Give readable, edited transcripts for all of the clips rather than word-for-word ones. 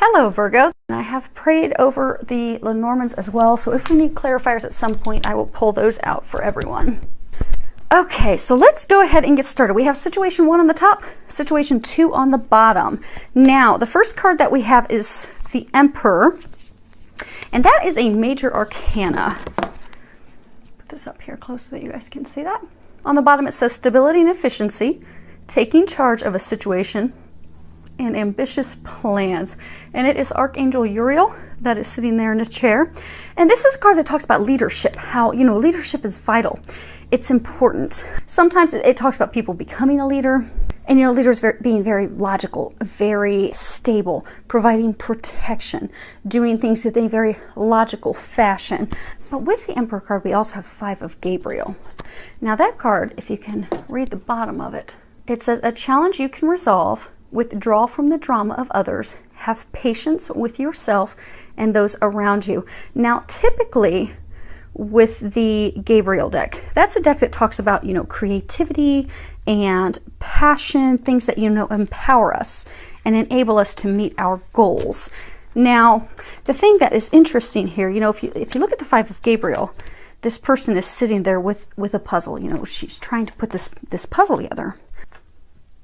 Hello Virgo, and I have prayed over the Lenormands as well, so if we need clarifiers at some point, I will pull those out for everyone. Okay, so let's go ahead and get started. We have situation 1 on the top, situation 2 on the bottom. Now, the first card that we have is the Emperor, and that is a major arcana. Put this up here close so that you guys can see that. On the bottom it says stability and efficiency, taking charge of a situation, and ambitious plans. And it is Archangel Uriel that is sitting there in a chair. And this is a card that talks about leadership, how, leadership is vital. It's important. Sometimes it talks about people becoming a leader, and leaders being very logical, very stable, providing protection, doing things in a very logical fashion. But with the Emperor card, we also have 5 of Gabriel. Now that card, if you can read the bottom of it, it says, a challenge you can resolve, withdraw from the drama of others, have patience with yourself and those around you. Now, typically with the Gabriel deck, that's a deck that talks about, creativity and passion, things that, empower us and enable us to meet our goals. Now, the thing that is interesting here, if you look at the 5 of Gabriel, this person is sitting there with a puzzle. She's trying to put this puzzle together,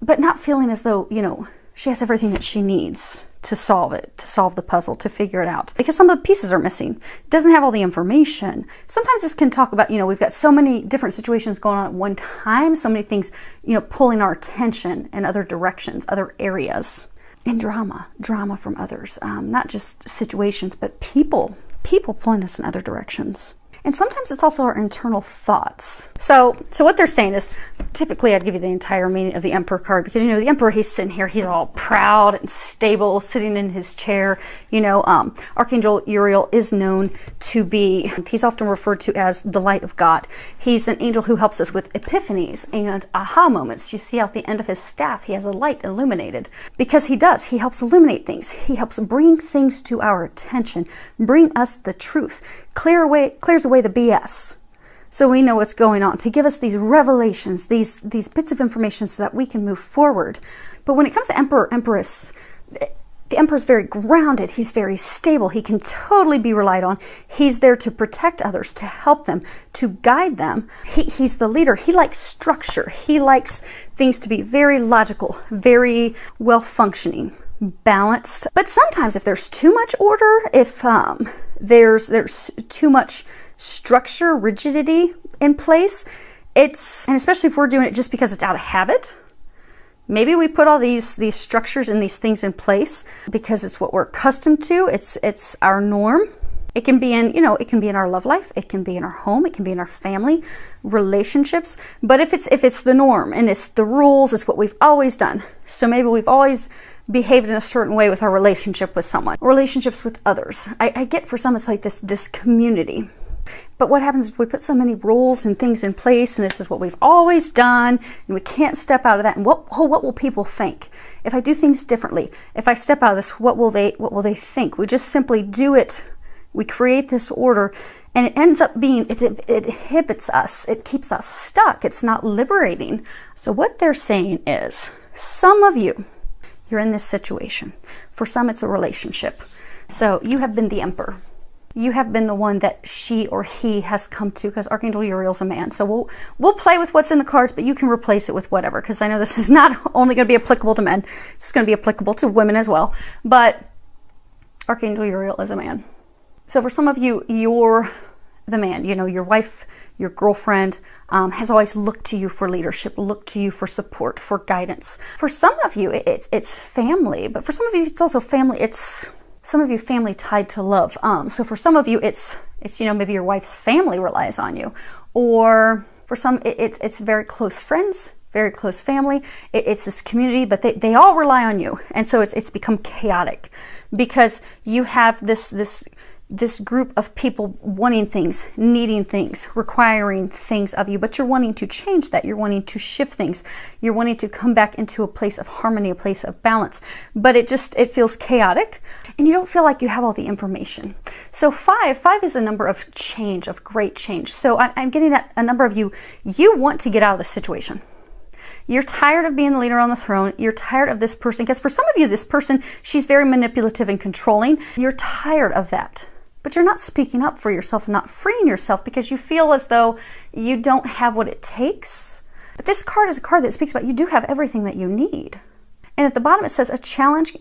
but not feeling as though, she has everything that she needs to solve it, to solve the puzzle, to figure it out. Because some of the pieces are missing. It doesn't have all the information. Sometimes this can talk about, we've got so many different situations going on at one time, so many things, pulling our attention in other directions, other areas. And drama from others. Not just situations, but people pulling us in other directions. And sometimes it's also our internal thoughts. So what they're saying is, typically I'd give you the entire meaning of the Emperor card, because the Emperor, he's sitting here, he's all proud and stable, sitting in his chair. Archangel Uriel is known to be, he's often referred to as the light of God. He's an angel who helps us with epiphanies and aha moments. You see out the end of his staff, he has a light illuminated, because he helps illuminate things. He helps bring things to our attention, bring us the truth, clears away the BS, so we know what's going on, to give us these revelations, these bits of information so that we can move forward. But when it comes to Emperor, Empress, the Emperor's very grounded, he's very stable, he can totally be relied on. He's there to protect others, to help them, to guide them. He's the leader. He likes structure. He likes things to be very logical, very well functioning, balanced. But sometimes if there's too much order, if there's too much structure, rigidity in place, and especially if we're doing it just because it's out of habit, maybe we put all these structures and these things in place because it's what we're accustomed to, it's our norm. It can be in, it can be in our love life, it can be in our home, it can be in our family, relationships. But if it's the norm and it's the rules, it's what we've always done. So maybe we've always behaved in a certain way with our relationship with someone, relationships with others. I get for some it's like this community. But what happens if we put so many rules and things in place, and this is what we've always done, and we can't step out of that? And what will people think if I do things differently? If I step out of this, what will they think? We just simply do it. We create this order, and it ends up being, it inhibits us. It keeps us stuck. It's not liberating. So what they're saying is, some of you, you're in this situation. For some, it's a relationship. So you have been the Emperor. You have been the one that she or he has come to, because Archangel Uriel's a man. So we'll play with what's in the cards, but you can replace it with whatever, because I know this is not only going to be applicable to men. It's going to be applicable to women as well. But Archangel Uriel is a man. So for some of you, you're the man. Your wife, your girlfriend has always looked to you for leadership, looked to you for support, for guidance. For some of you, it's family, but for some of you, it's also family. Some of you, family tied to love. So for some of you, it's maybe your wife's family relies on you, or for some, it's very close friends, very close family. It's this community, but they all rely on you, and so it's become chaotic because you have this group of people wanting things, needing things, requiring things of you, but you're wanting to change that. You're wanting to shift things. You're wanting to come back into a place of harmony, a place of balance, but it feels chaotic, and you don't feel like you have all the information. So 5 is a number of change, of great change. So I'm getting that a number of you want to get out of the situation. You're tired of being the leader on the throne. You're tired of this person, because for some of you, this person, she's very manipulative and controlling. You're tired of that, but you're not speaking up for yourself, not freeing yourself, because you feel as though you don't have what it takes. But this card is a card that speaks about you do have everything that you need. And at the bottom, it says a challenge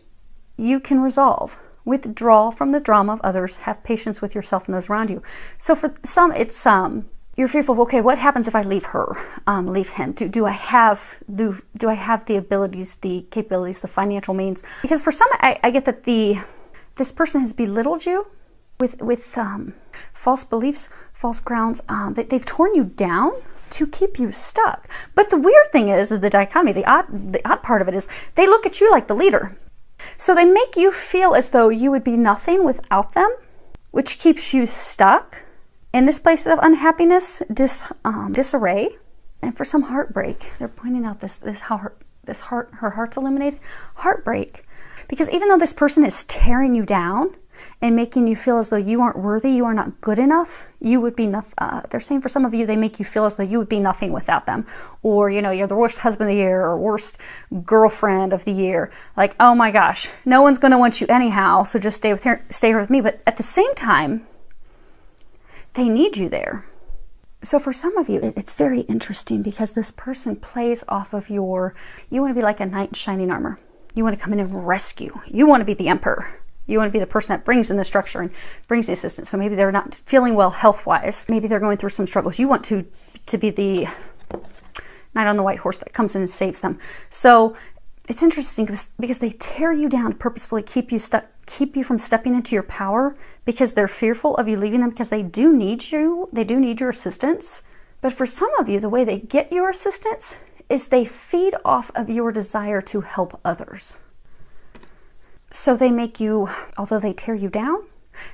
you can resolve. Withdraw from the drama of others. Have patience with yourself and those around you. So for some, it's you're fearful of, okay, what happens if I leave her, leave him? Do I have the abilities, the capabilities, the financial means? Because for some, I get that this person has belittled you with false beliefs, false grounds. They've torn you down to keep you stuck. But the weird thing is that the dichotomy, the odd part of it is they look at you like the leader. So they make you feel as though you would be nothing without them, which keeps you stuck in this place of unhappiness, disarray, and for some heartbreak. They're pointing out her heart's illuminated, heartbreak. Because even though this person is tearing you down and making you feel as though you aren't worthy, you are not good enough, you would be nothing. They're saying for some of you, they make you feel as though you would be nothing without them. Or, you're the worst husband of the year or worst girlfriend of the year. Like, oh my gosh, no one's going to want you anyhow, so just stay here with me. But at the same time, they need you there. So for some of you, it's very interesting because this person plays off of you want to be like a knight in shining armor. You want to come in and rescue. You want to be the emperor. You want to be the person that brings in the structure and brings the assistance. So maybe they're not feeling well health-wise. Maybe they're going through some struggles. You want to be the knight on the white horse that comes in and saves them. So it's interesting because they tear you down to purposefully keep you stuck, keep you from stepping into your power, because they're fearful of you leaving them, because they do need you. They do need your assistance. But for some of you, the way they get your assistance is they feed off of your desire to help others. So they make you, although they tear you down,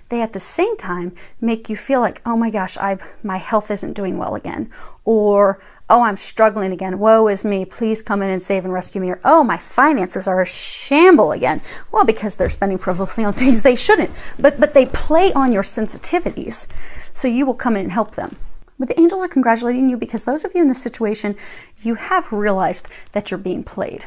they at the same time make you feel like, oh my gosh, my health isn't doing well again. Or, oh, I'm struggling again. Woe is me. Please come in and save and rescue me. Or, oh, my finances are a shamble again. Well, because they're spending frivolously on things they shouldn't. But they play on your sensitivities, so you will come in and help them. But the angels are congratulating you because those of you in this situation, you have realized that you're being played.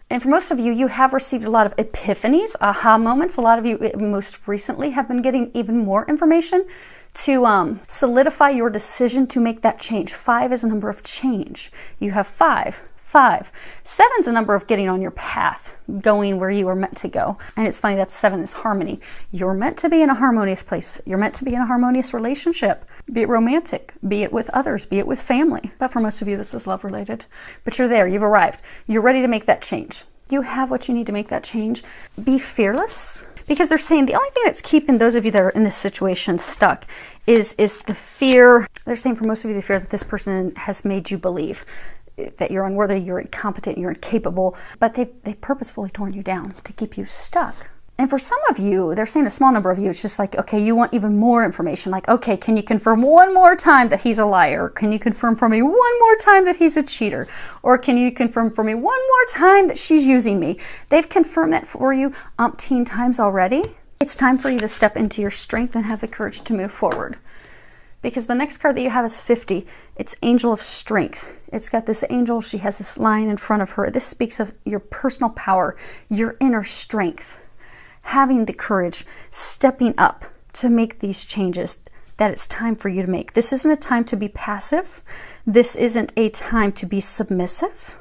And for most of you, you have received a lot of epiphanies, aha moments. A lot of you most recently have been getting even more information to solidify your decision to make that change. 5 is a number of change. You have 5. 7 is a number of getting on your path, going where you are meant to go. And it's funny that 7 is harmony. You're meant to be in a harmonious place. You're meant to be in a harmonious relationship, be it romantic, be it with others, be it with family. But for most of you, this is love related. But you're there, you've arrived. You're ready to make that change. You have what you need to make that change. Be fearless. Because they're saying the only thing that's keeping those of you that are in this situation stuck is the fear. They're saying for most of you, the fear that this person has made you believe that you're unworthy, you're incompetent, you're incapable, but they've purposefully torn you down to keep you stuck. And for some of you, they're saying a small number of you, it's just like, okay, you want even more information. Like, okay, can you confirm one more time that he's a liar? Can you confirm for me one more time that he's a cheater? Or can you confirm for me one more time that she's using me? They've confirmed that for you umpteen times already. It's time for you to step into your strength and have the courage to move forward. Because the next card that you have is 50. It's Angel of Strength. It's got this angel. She has this line in front of her. This speaks of your personal power, your inner strength, having the courage, stepping up to make these changes that it's time for you to make. This isn't a time to be passive. This isn't a time to be submissive.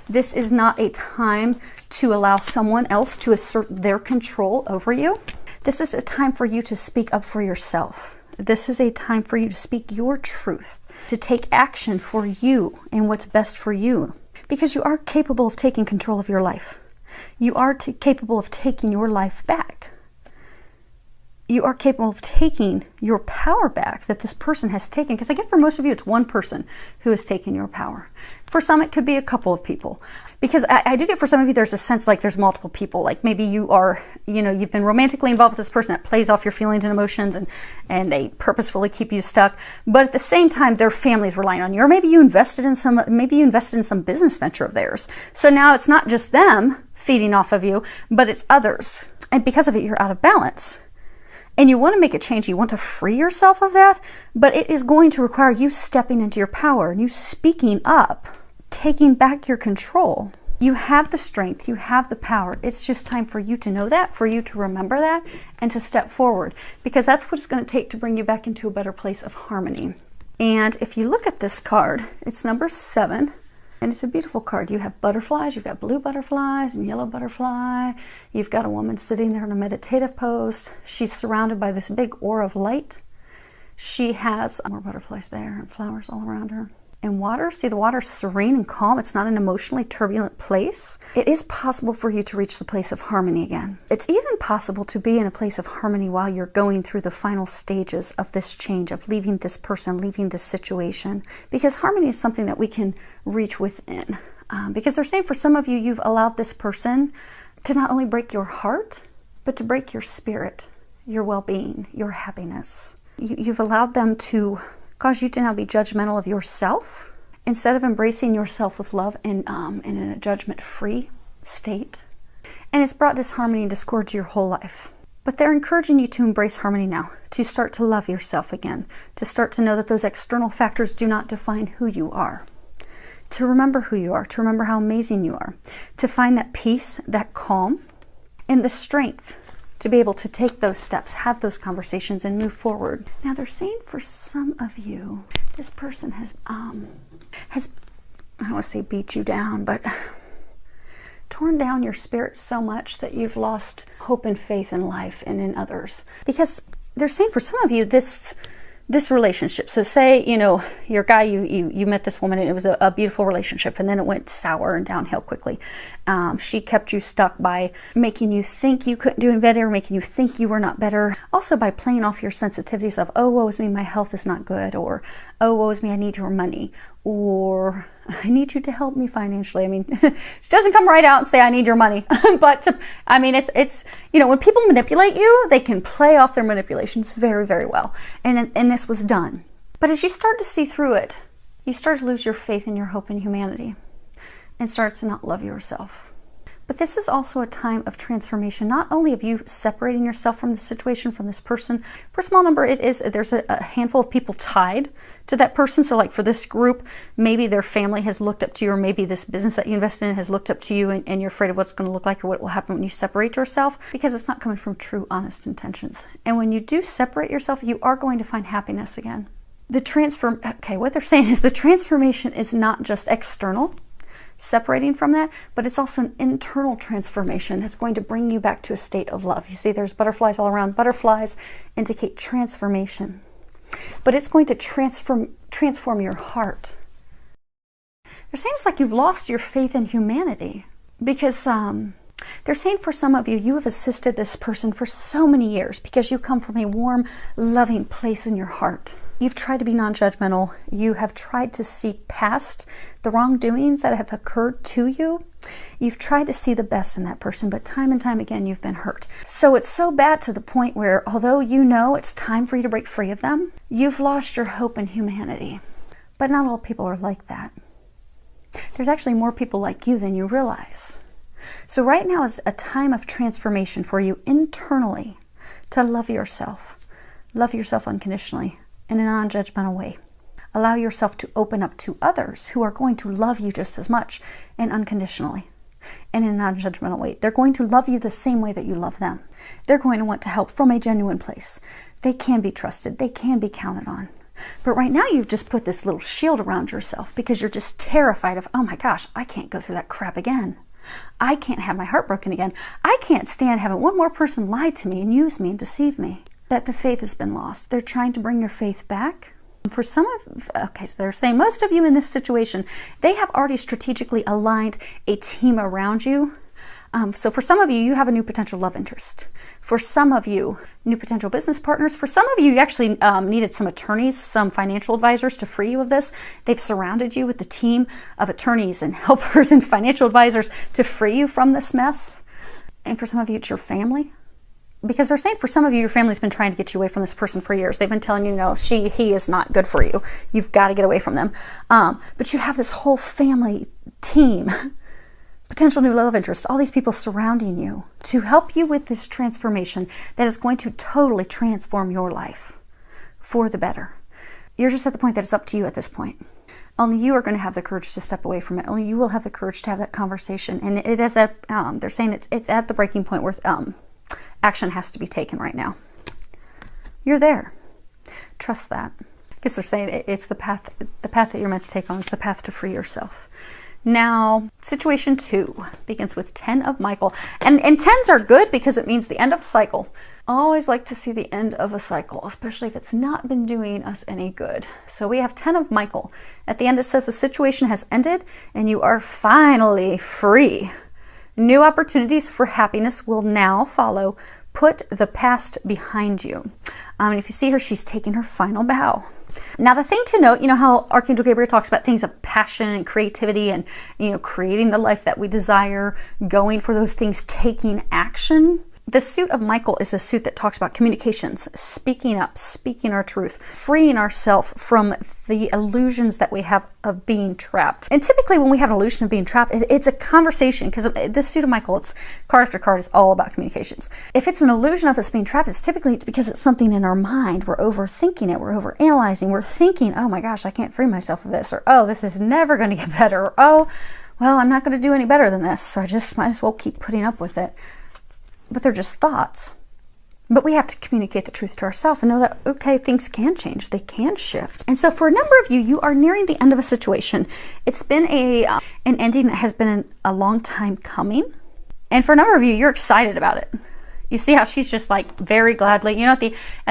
This is not a time to allow someone else to assert their control over you. This is a time for you to speak up for yourself. This is a time for you to speak your truth, to take action for you and what's best for you, because you are capable of taking control of your life. You are capable of taking your life back. You are capable of taking your power back that this person has taken. Because I get for most of you, it's one person who has taken your power. For some, it could be a couple of people. Because I do get for some of you, there's a sense like there's multiple people. Like maybe you are, you've been romantically involved with this person that plays off your feelings and emotions and they purposefully keep you stuck. But at the same time, their family's relying on you. Or maybe you invested in some business venture of theirs. So now it's not just them feeding off of you, but it's others. And because of it, you're out of balance. And you want to make a change. You want to free yourself of that, but it is going to require you stepping into your power and you speaking up taking back your control. You have the strength, you have the power. It's just time for you to know that, for you to remember that, and to step forward, because that's what it's going to take to bring you back into a better place of harmony. And if you look at this card, it's number 7, and it's a beautiful card. You have butterflies, you've got blue butterflies and yellow butterfly. You've got a woman sitting there in a meditative pose. She's surrounded by this big aura of light. She has more butterflies there and flowers all around her. And water, see, the water's serene and calm. It's not an emotionally turbulent place. It is possible for you to reach the place of harmony again. It's even possible to be in a place of harmony while you're going through the final stages of this change, of leaving this person, leaving this situation. Because harmony is something that we can reach within. Because they're saying for some of you, you've allowed this person to not only break your heart, but to break your spirit, your well-being, your happiness. You've allowed them to cause you to now be judgmental of yourself instead of embracing yourself with love and in a judgment-free state. And it's brought disharmony and discord to your whole life. But they're encouraging you to embrace harmony now, to start to love yourself again, to start to know that those external factors do not define who you are, to remember who you are, to remember how amazing you are, to find that peace, that calm, and the strength to be able to take those steps, have those conversations, and move forward. Now they're saying for some of you, this person has I don't want to say beat you down, but torn down your spirit so much that you've lost hope and faith in life and in others. Because they're saying for some of you, this relationship, so say, you know, your guy, you met this woman and it was a beautiful relationship, and then it went sour and downhill quickly. She kept you stuck by making you think you couldn't do any better, making you think you were not better. Also by playing off your sensitivities of, oh, woe is me, my health is not good, or oh, woe is me, I need your money, or I need you to help me financially. I mean, she doesn't come right out and say, I need your money. But I mean, it's, you know, when people manipulate you, they can play off their manipulations very, very well. And this was done. But as you start to see through it, you start to lose your faith and your hope in humanity and start to not love yourself. But this is also a time of transformation, not only of you separating yourself from the situation, from this person. For a small number, there's a handful of people tied to that person. So like for this group, maybe their family has looked up to you, or maybe this business that you invested in has looked up to you, and you're afraid of what's going to look like or what will happen when you separate yourself, because it's not coming from true, honest intentions. And when you do separate yourself, you are going to find happiness again. What they're saying is the transformation is not just external, separating from that, but it's also an internal transformation that's going to bring you back to a state of love. You see there's butterflies all around. Butterflies indicate transformation, but it's going to transform your heart. They're saying it's like you've lost your faith in humanity, because they're saying for some of you, you have assisted this person for so many years because you come from a warm, loving place in your heart. You've tried to be non-judgmental. You have tried to see past the wrongdoings that have occurred to you. You've tried to see the best in that person, but time and time again, you've been hurt. So it's so bad to the point where, although you know it's time for you to break free of them, you've lost your hope in humanity. But not all people are like that. There's actually more people like you than you realize. So right now is a time of transformation for you internally to love yourself unconditionally, in a non-judgmental way. Allow yourself to open up to others who are going to love you just as much and unconditionally and in a non-judgmental way. They're going to love you the same way that you love them. They're going to want to help from a genuine place. They can be trusted. They can be counted on. But right now you've just put this little shield around yourself because you're just terrified of, oh my gosh, I can't go through that crap again. I can't have my heart broken again. I can't stand having one more person lie to me and use me and deceive me. That the faith has been lost. They're trying to bring your faith back. For some of, so they're saying most of you in this situation, they have already strategically aligned a team around you. So for some of you, you have a new potential love interest. For some of you, new potential business partners. For some of you, you actually needed some attorneys, some financial advisors to free you of this. They've surrounded you with the team of attorneys and helpers and financial advisors to free you from this mess. And for some of you, it's your family. Because they're saying for some of you, your family's been trying to get you away from this person for years. They've been telling you, no, he is not good for you. You've got to get away from them. But you have this whole family team, potential new love interest, all these people surrounding you to help you with this transformation that is going to totally transform your life for the better. You're just at the point that it's up to you at this point. Only you are going to have the courage to step away from it. Only you will have the courage to have that conversation. And it is at, they're saying it's at the breaking point where action has to be taken right now. You're there. Trust that. Because they're saying it's the path that you're meant to take on. It's the path to free yourself. Now, situation 2 begins with 10 of Michael. And 10s are good because it means the end of a cycle. I always like to see the end of a cycle, especially if it's not been doing us any good. So we have 10 of Michael. At the end it says the situation has ended and you are finally free. New opportunities for happiness will now follow. Put the past behind you. And if you see her, she's taking her final bow. Now the thing to note, you know how Archangel Gabriel talks about things of passion and creativity and, you know, creating the life that we desire, going for those things, taking action. The suit of Michael is a suit that talks about communications, speaking up, speaking our truth, freeing ourselves from the illusions that we have of being trapped. And typically when we have an illusion of being trapped, it's a conversation, because this suit of Michael, it's card after card, is all about communications. If it's an illusion of us being trapped, it's because it's something in our mind. We're overthinking it, we're overanalyzing, we're thinking, oh my gosh, I can't free myself of this, or oh, this is never going to get better, or oh, well, I'm not going to do any better than this, so I just might as well keep putting up with it. But they're just thoughts. But we have to communicate the truth to ourselves and know that, okay, things can change, they can shift. And so for a number of you, you are nearing the end of a situation. It's been an ending that has been a long time coming. And for a number of you, you're excited about it. You see how she's just like very gladly, you know, at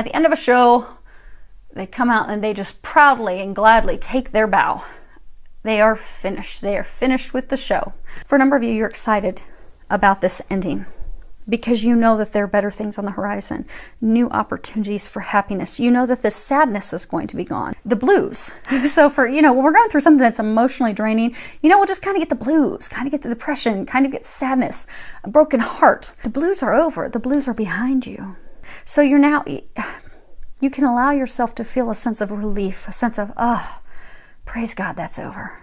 the end of a show, they come out and they just proudly and gladly take their bow. They are finished. They are finished with the show. For a number of you, you're excited about this ending, because you know that there are better things on the horizon, new opportunities for happiness. You know that the sadness is going to be gone, the blues. So for, you know, when we're going through something that's emotionally draining, you know, we'll just kind of get the blues, kind of get the depression, kind of get sadness, a broken heart. The blues are over. The blues are behind you. So you're now, you can allow yourself to feel a sense of relief, a sense of, oh, praise God, that's over.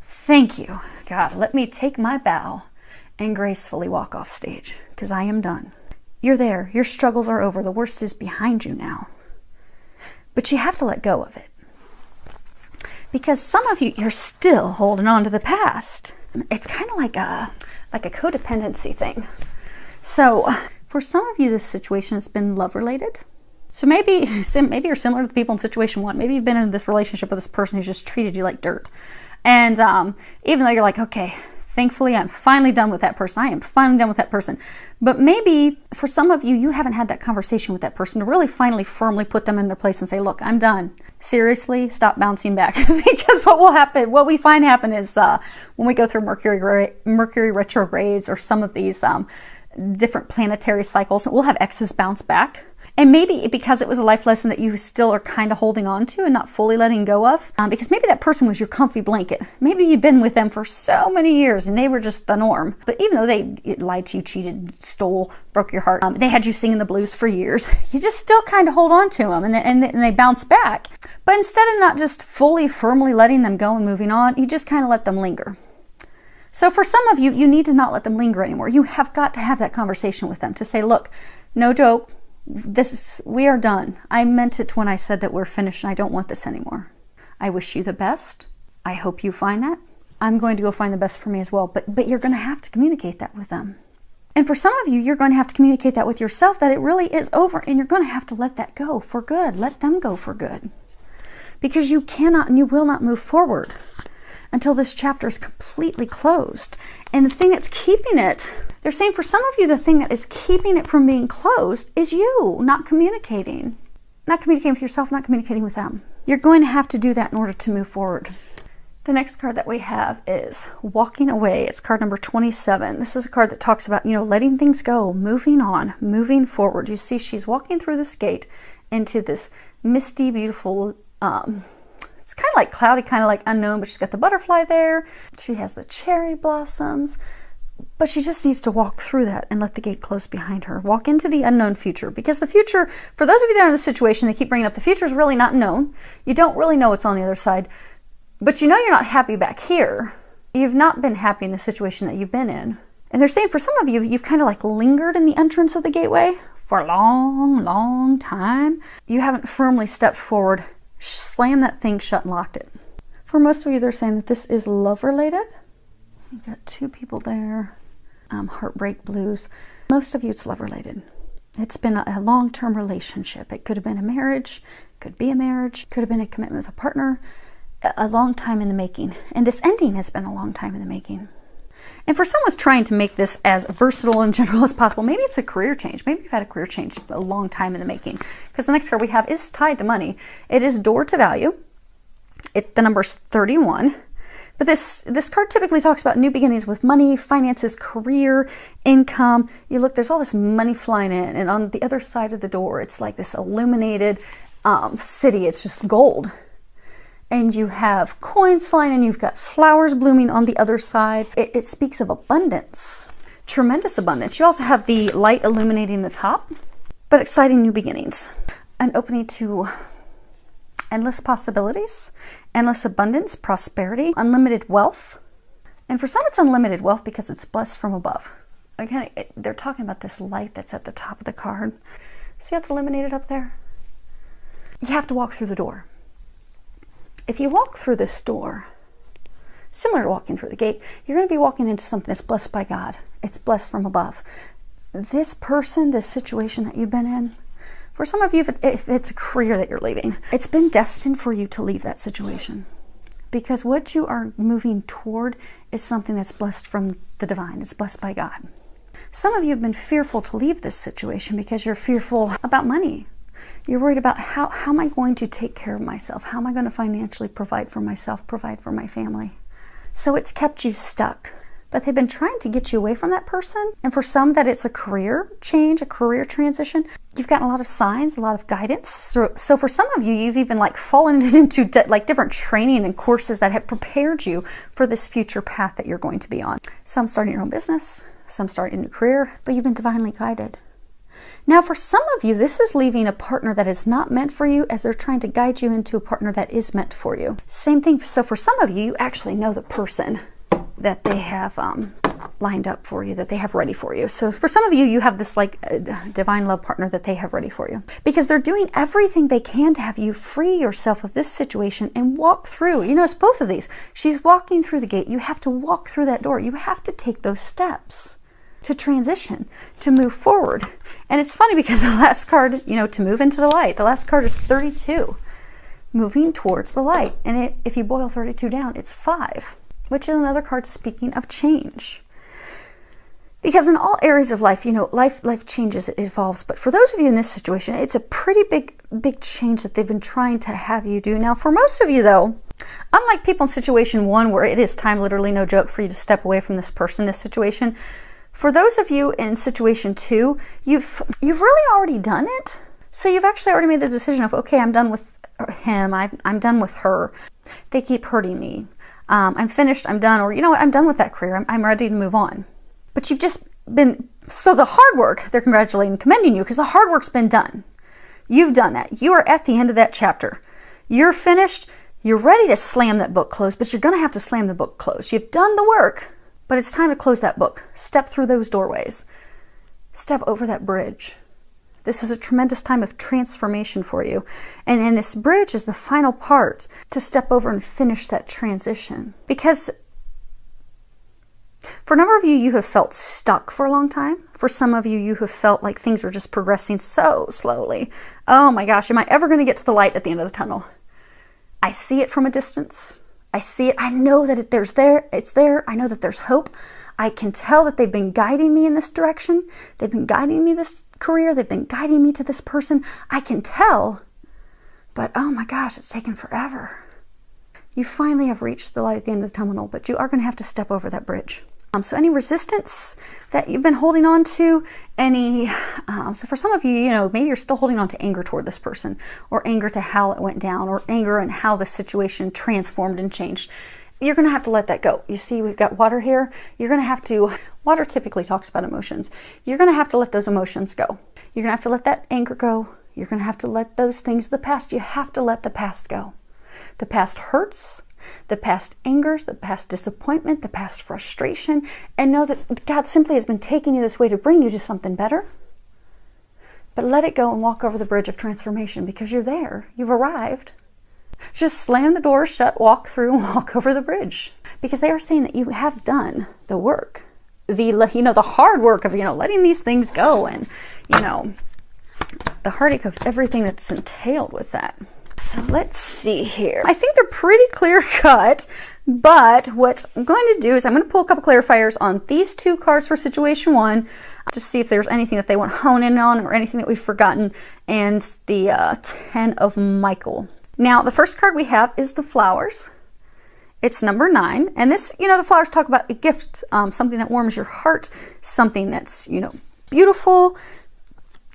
Thank you, God. Let me take my bow and gracefully walk off stage, because I am done. You're there. Your struggles are over. The worst is behind you now. But you have to let go of it. Because some of you, you're still holding on to the past. It's kind of like a codependency thing. So for some of you, this situation has been love-related. So maybe you're similar to the people in situation 1. Maybe you've been in this relationship with this person who's just treated you like dirt. And even though you're like, okay, thankfully, I'm finally done with that person. I am finally done with that person. But maybe for some of you, you haven't had that conversation with that person to really finally firmly put them in their place and say, look, I'm done. Seriously, stop bouncing back. Because what we find happen is when we go through Mercury retrogrades or some of these different planetary cycles, we'll have exes bounce back. And maybe because it was a life lesson that you still are kind of holding on to and not fully letting go of, because maybe that person was your comfy blanket. Maybe you've been with them for so many years and they were just the norm. But even though they lied to you, cheated, stole, broke your heart, they had you singing the blues for years, you just still kind of hold on to them and they bounce back. But instead of not just fully, firmly letting them go and moving on, you just kind of let them linger. So for some of you, you need to not let them linger anymore. You have got to have that conversation with them to say, look, no joke. We are done. I meant it when I said that we're finished and I don't want this anymore. I wish you the best. I hope you find that. I'm going to go find the best for me as well. But you're going to have to communicate that with them. And for some of you, you're going to have to communicate that with yourself, that it really is over, and you're going to have to let that go for good. Let them go for good. Because you cannot and you will not move forward until this chapter is completely closed. And the thing that's keeping it, they're saying for some of you, the thing that is keeping it from being closed is you not communicating. Not communicating with yourself, not communicating with them. You're going to have to do that in order to move forward. The next card that we have is Walking Away. It's card number 27. This is a card that talks about, you know, letting things go, moving on, moving forward. You see she's walking through this gate into this misty, beautiful, it's kind of like cloudy, kind of like unknown, but she's got the butterfly there. She has the cherry blossoms, but she just needs to walk through that and let the gate close behind her. Walk into the unknown future, because the future, for those of you that are in this situation, they keep bringing up the future is really not known. You don't really know what's on the other side, but you know you're not happy back here. You've not been happy in the situation that you've been in. And they're saying for some of you, you've kind of like lingered in the entrance of the gateway for a long, long time. You haven't firmly stepped forward, slammed that thing shut and locked it. For most of you, they're saying that this is love related. You've got 2 people there. Heartbreak blues. Most of you, it's love related. It's been a long-term relationship. It could have been a marriage, could be a marriage, could have been a commitment with a partner, a long time in the making. And this ending has been a long time in the making. And for someone trying to make this as versatile and general as possible, maybe it's a career change. Maybe you've had a career change a long time in the making. Because the next card we have is tied to money. It is door to value. The number's 31. But this card typically talks about new beginnings with money, finances, career, income. You look, there's all this money flying in. And on the other side of the door, it's like this illuminated city. It's just gold. And you have coins flying and you've got flowers blooming on the other side. It speaks of abundance, tremendous abundance. You also have the light illuminating the top, but exciting new beginnings. An opening to endless possibilities, endless abundance, prosperity, unlimited wealth. And for some, it's unlimited wealth because it's blessed from above. Again, they're talking about this light that's at the top of the card. See how it's illuminated up there? You have to walk through the door. If you walk through this door, similar to walking through the gate, you're going to be walking into something that's blessed by God. It's blessed from above. This person, this situation that you've been in, for some of you, if it's a career that you're leaving, it's been destined for you to leave that situation. Because what you are moving toward is something that's blessed from the divine. It's blessed by God. Some of you have been fearful to leave this situation because you're fearful about money. You're worried about how am I going to take care of myself? How am I going to financially provide for myself, provide for my family? So it's kept you stuck. But they've been trying to get you away from that person. And for some that it's a career change, a career transition, you've gotten a lot of signs, a lot of guidance. So for some of you, you've even like fallen into different training and courses that have prepared you for this future path that you're going to be on. Some starting your own business, some starting a new career, but you've been divinely guided. Now, for some of you, this is leaving a partner that is not meant for you as they're trying to guide you into a partner that is meant for you. Same thing. So for some of you, you actually know the person that they have lined up for you, that they have ready for you. So for some of you, you have this like divine love partner that they have ready for you because they're doing everything they can to have you free yourself of this situation and walk through. You notice both of these. She's walking through the gate. You have to walk through that door. You have to take those steps to transition, to move forward. And it's funny because the last card, to move into the light, the last card is 32, moving towards the light. And if you boil 32 down, it's 5, which is another card speaking of change. Because in all areas of life, life changes, it evolves. But for those of you in this situation, it's a pretty big change that they've been trying to have you do. Now, for most of you, though, unlike people in situation 1, where it is time, literally no joke, for you to step away from this person, this situation, for those of you in situation 2, you've really already done it. So you've actually already made the decision of, okay, I'm done with him, I'm done with her. They keep hurting me. I'm finished, I'm done, or you know what, I'm done with that career, I'm ready to move on. But you've just been, so the hard work, they're congratulating and commending you because the hard work's been done. You've done that. You are at the end of that chapter. You're finished, you're ready to slam that book closed, but you're going to have to slam the book closed. You've done the work. But it's time to close that book. Step through those doorways. Step over that bridge. This is a tremendous time of transformation for you. And this bridge is the final part to step over and finish that transition. Because for a number of you, you have felt stuck for a long time. For some of you, you have felt like things are just progressing so slowly. Oh my gosh, am I ever going to get to the light at the end of the tunnel? I see it from a distance. I see it. I know that it's there. I know that there's hope. I can tell that they've been guiding me in this direction. They've been guiding me this career. They've been guiding me to this person. I can tell. But oh my gosh, it's taken forever. You finally have reached the light at the end of the tunnel, but you are going to have to step over that bridge. So any resistance that you've been holding on to, so for some of you, maybe you're still holding on to anger toward this person, or anger to how it went down, or anger and how the situation transformed and changed. You're going to have to let that go. You see, we've got water here. You're going to have to, water typically talks about emotions. You're going to have to let those emotions go. You're going to have to let that anger go. You're going to have to let those things of the past, you have to let the past go. The past hurts. The past angers, the past disappointment, the past frustration, and know that God simply has been taking you this way to bring you to something better. But let it go and walk over the bridge of transformation because you're there. You've arrived. Just slam the door shut, walk through, and walk over the bridge. Because they are saying that you have done the work. The hard work of, letting these things go, and, the heartache of everything that's entailed with that. So let's see here. I think they're pretty clear cut, but what I'm going to do is I'm going to pull a couple clarifiers on these two cards for situation one, just see if there's anything that they want to hone in on or anything that we've forgotten, and the 10 of Michael. Now, the first card we have is the flowers. It's number 9, and this, the flowers talk about a gift, something that warms your heart, something that's, beautiful.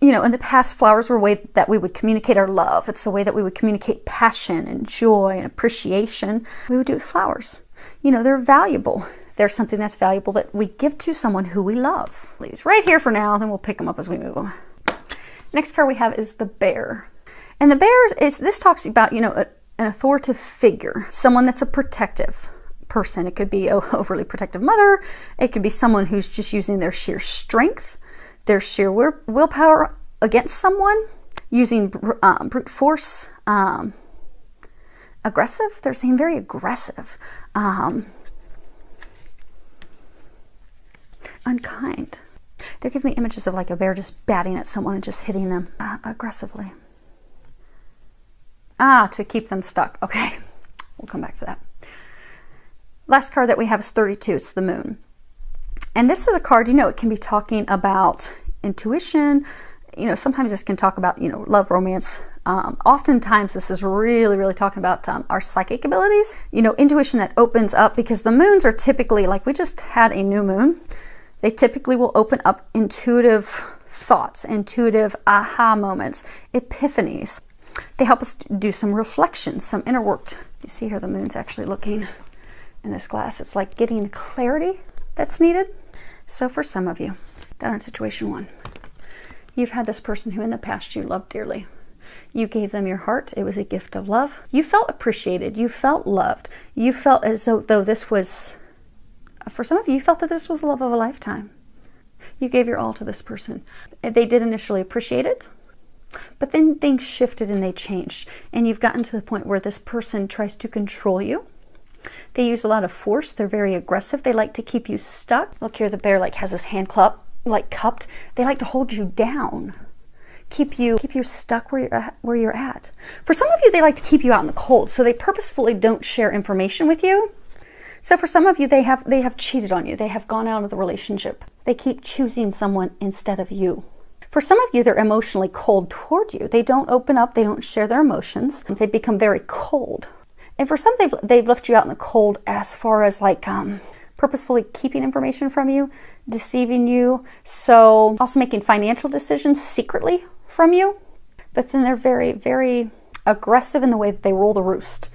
In the past, flowers were a way that we would communicate our love. It's a way that we would communicate passion and joy and appreciation. We would do it with flowers. They're valuable. They're something that's valuable that we give to someone who we love. Please, right here for now, then we'll pick them up as we move on. Next card we have is the bear. And the bear, this talks about, an authoritative figure, someone that's a protective person. It could be an overly protective mother. It could be someone who's just using their sheer strength, their sheer willpower against someone, using brute force, aggressive. They're saying very aggressive, unkind. They're giving me images of like a bear just batting at someone and just hitting them aggressively. To keep them stuck. Okay, we'll come back to that. Last card that we have is 32. It's the moon. And this is a card, it can be talking about intuition. Sometimes this can talk about, love, romance. Oftentimes this is really, really talking about our psychic abilities. Intuition that opens up, because the moons are typically, like we just had a new moon, they typically will open up intuitive thoughts, intuitive aha moments, epiphanies. They help us do some reflection, some inner work. You see here the moon's actually looking in this glass. It's like getting the clarity that's needed. So for some of you that are in situation one, you've had this person who in the past you loved dearly. You gave them your heart. It was a gift of love. You felt appreciated. You felt loved. You felt as though this was, for some of you, you felt that this was the love of a lifetime. You gave your all to this person. They did initially appreciate it, but then things shifted and they changed. And you've gotten to the point where this person tries to control you. They use a lot of force. They're very aggressive. They like to keep you stuck. Look here, the bear has his hand cupped. They like to hold you down. Keep you stuck where you're at. For some of you, they like to keep you out in the cold. So they purposefully don't share information with you. So for some of you, they have cheated on you. They have gone out of the relationship. They keep choosing someone instead of you. For some of you, they're emotionally cold toward you. They don't open up. They don't share their emotions. They become very cold. And for some, they've left you out in the cold as far as purposefully keeping information from you, deceiving you. So also making financial decisions secretly from you. But then they're very, very aggressive in the way that they roll the roost.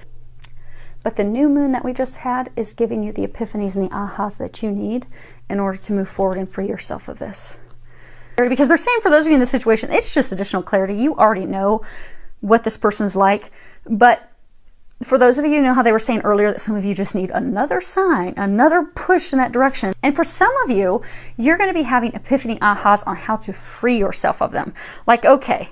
But the new moon that we just had is giving you the epiphanies and the ahas that you need in order to move forward and free yourself of this. Because they're saying for those of you in this situation, it's just additional clarity. You already know what this person's like. But for those of you who know how they were saying earlier that some of you just need another sign, another push in that direction. And for some of you, you're going to be having epiphany ahas on how to free yourself of them. Like, okay,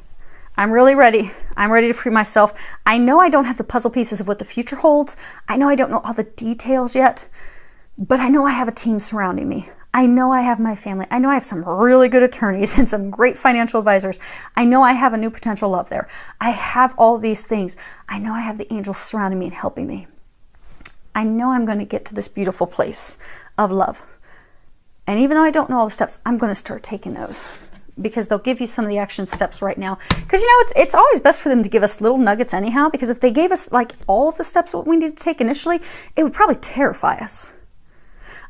I'm really ready. I'm ready to free myself. I know I don't have the puzzle pieces of what the future holds. I know I don't know all the details yet, but I know I have a team surrounding me. I know I have my family. I know I have some really good attorneys and some great financial advisors. I know I have a new potential love there. I have all these things. I know I have the angels surrounding me and helping me. I know I'm going to get to this beautiful place of love. And even though I don't know all the steps, I'm going to start taking those, because they'll give you some of the action steps right now. Because it's always best for them to give us little nuggets anyhow, because if they gave us all of the steps what we need to take initially, it would probably terrify us.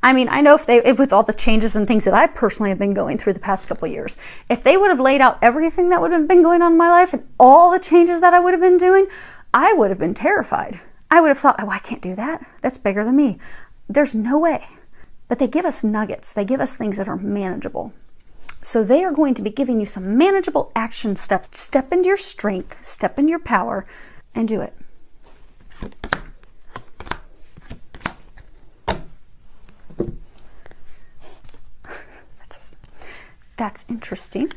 I mean, I know if with all the changes and things that I personally have been going through the past couple of years, if they would have laid out everything that would have been going on in my life and all the changes that I would have been doing, I would have been terrified. I would have thought, oh, I can't do that. That's bigger than me. There's no way. But they give us nuggets. They give us things that are manageable. So they are going to be giving you some manageable action steps. Step into your strength, step into your power, and do it. That's interesting,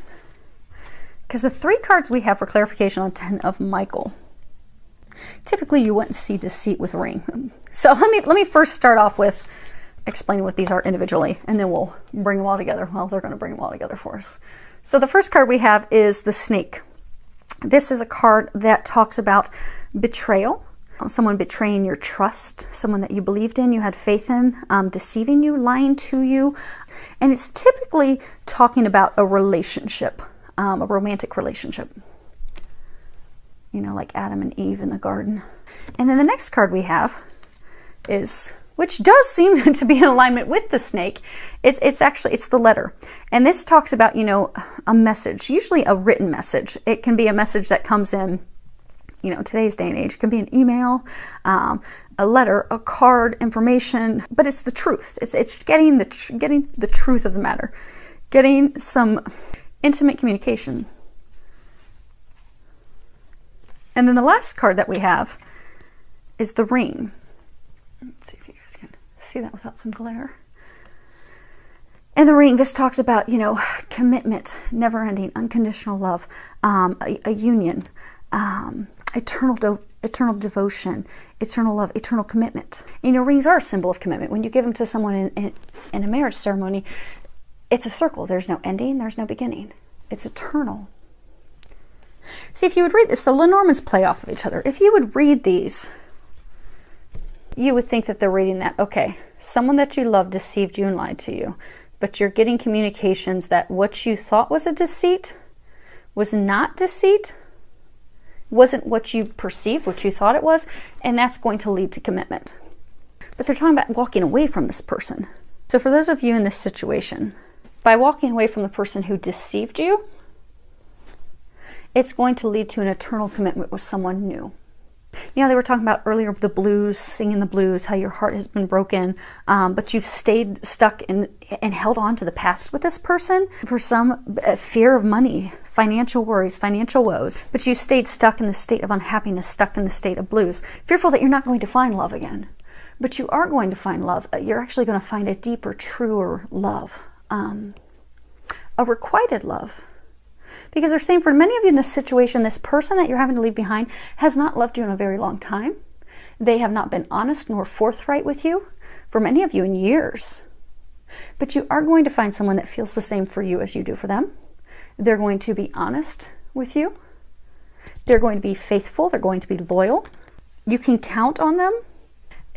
because the 3 cards we have for clarification on 10 of Michael, Typically, you wouldn't see deceit with a ring. So let me first start off with explaining what these are individually, and then we'll bring them all together. Well, they're going to bring them all together for us. So the first card we have is the Snake. This is a card that talks about betrayal, someone betraying your trust, someone that you believed in, you had faith in, deceiving you, lying to you. And it's typically talking about a relationship, a romantic relationship. You know, like Adam and Eve in the garden. And then the next card we have is, which does seem to be in alignment with the Snake, it's the Letter. And this talks about, you know, a message, usually a written message. It can be a message that comes in, you know, today's day and age. It can be an email, a letter, a card, information, but it's the truth. It's getting the truth of the matter, getting some intimate communication. And then the last card that we have is the Ring. Let's see if you guys can see that without some glare. And the Ring, this talks about, you know, commitment, never-ending, unconditional love, a union, eternal devotion, eternal love, eternal commitment. You know, rings are a symbol of commitment. When you give them to someone in a marriage ceremony, it's a circle. There's no ending, there's no beginning. It's eternal. See, if you would read this, so Lenormands play off of each other. If you would read these, you would think that they're reading that, okay, someone that you love deceived you and lied to you, but you're getting communications that what you thought was a deceit was not deceit, wasn't what you perceived, what you thought it was, and that's going to lead to commitment. But they're talking about walking away from this person. So for those of you in this situation, by walking away from the person who deceived you, it's going to lead to an eternal commitment with someone new. You know, they were talking about earlier the blues, singing the blues, how your heart has been broken, but you've stayed stuck and held on to the past with this person for some fear of money, financial worries, financial woes, but you stayed stuck in the state of unhappiness, stuck in the state of blues, fearful that you're not going to find love again. But you are going to find love. You're actually going to find a deeper, truer love, a requited love. Because they're saying for many of you in this situation, this person that you're having to leave behind has not loved you in a very long time. They have not been honest nor forthright with you, for many of you in years. But you are going to find someone that feels the same for you as you do for them. They're going to be honest with you. They're going to be faithful. They're going to be loyal. You can count on them.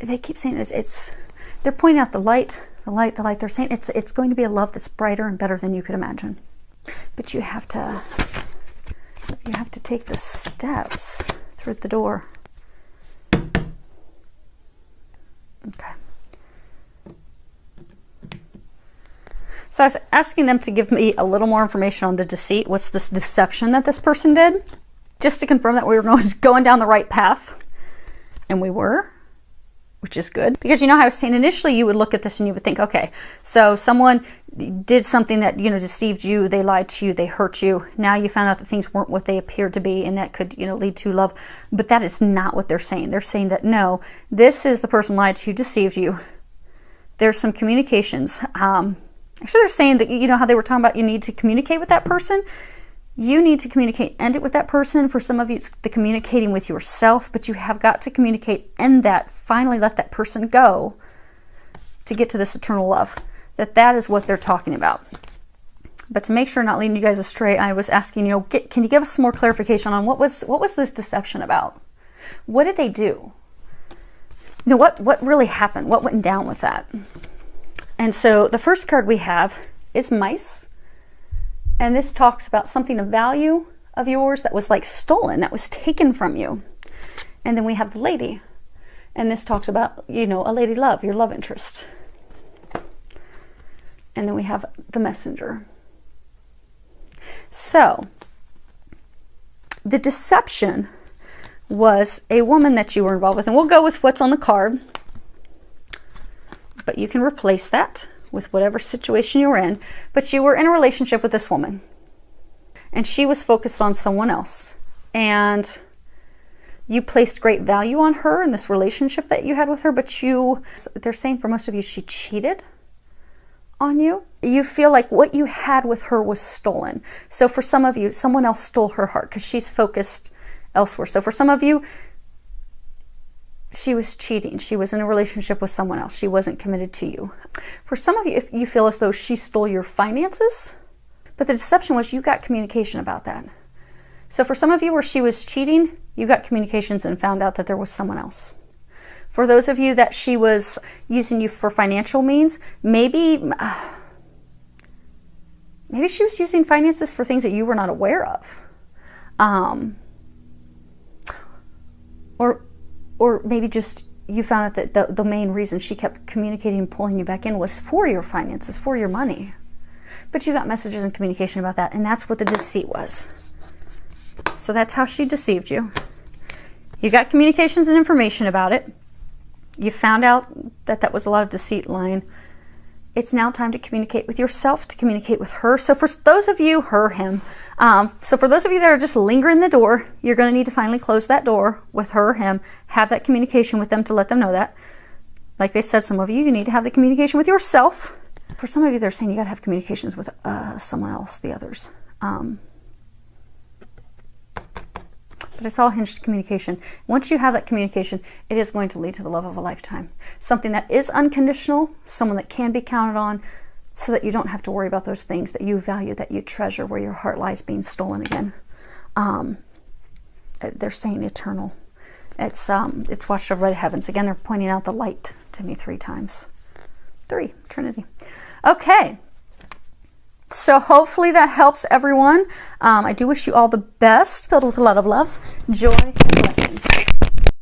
They keep saying they're pointing out the light, the light, the light. They're saying it's going to be a love that's brighter and better than you could imagine. But you have to take the steps through the door. Okay. So I was asking them to give me a little more information on the deceit. What's this deception that this person did? Just to confirm that we were going down the right path. And we were, which is good. Because you know how I was saying initially you would look at this and you would think, okay, so someone did something that, you know, deceived you, they lied to you, they hurt you. Now you found out that things weren't what they appeared to be, and that could, you know, lead to love. But that is not what they're saying. They're saying that, no, this is the person lied to you, deceived you. There's some communications. Actually, they're saying that, you know how they were talking about you need to communicate with that person? You need to communicate, end it with that person. For some of you, it's the communicating with yourself, but you have got to communicate, end that, finally let that person go to get to this eternal love. That is what they're talking about. But to make sure I'm not leading you guys astray, I was asking, you know, can you give us some more clarification on what was this deception about? What did they do? You know, what really happened? What went down with that? And so the first card we have is Mice. And this talks about something of value of yours that was like stolen, that was taken from you. And then we have the Lady. And this talks about, you know, a lady love, your love interest. And then we have the Messenger. So, the deception was a woman that you were involved with. And we'll go with what's on the card. But you can replace that with whatever situation you were in. But you were in a relationship with this woman. And she was focused on someone else. And you placed great value on her in this relationship that you had with her. But they're saying for most of you, she cheated on you. You feel like what you had with her was stolen. So for some of you, someone else stole her heart because she's focused elsewhere. So for some of you, she was cheating. She was in a relationship with someone else. She wasn't committed to you. For some of you, if you feel as though she stole your finances, but the deception was you got communication about that. So for some of you where she was cheating, you got communications and found out that there was someone else. For those of you that she was using you for financial means, maybe she was using finances for things that you were not aware of. Or maybe just you found out that the main reason she kept communicating and pulling you back in was for your finances, for your money. But you got messages and communication about that, and that's what the deceit was. So that's how she deceived you. You got communications and information about it. You found out that that was a lot of deceit lying. It's now time to communicate with yourself, to communicate with her. So for those of you, her, him. So for those of you that are just lingering the door, you're going to need to finally close that door with her, him. Have that communication with them to let them know that. Like they said, some of you need to have the communication with yourself. For some of you, they're saying you got to have communications with someone else, the others. But it's all hinged communication. Once you have that communication, it is going to lead to the love of a lifetime. Something that is unconditional, someone that can be counted on, so that you don't have to worry about those things that you value, that you treasure, where your heart lies being stolen again. They're saying eternal. It's watched over the heavens. Again, they're pointing out the light to me 3 times. 3, Trinity. Okay. So hopefully that helps everyone. I do wish you all the best, filled with a lot of love, joy, and blessings.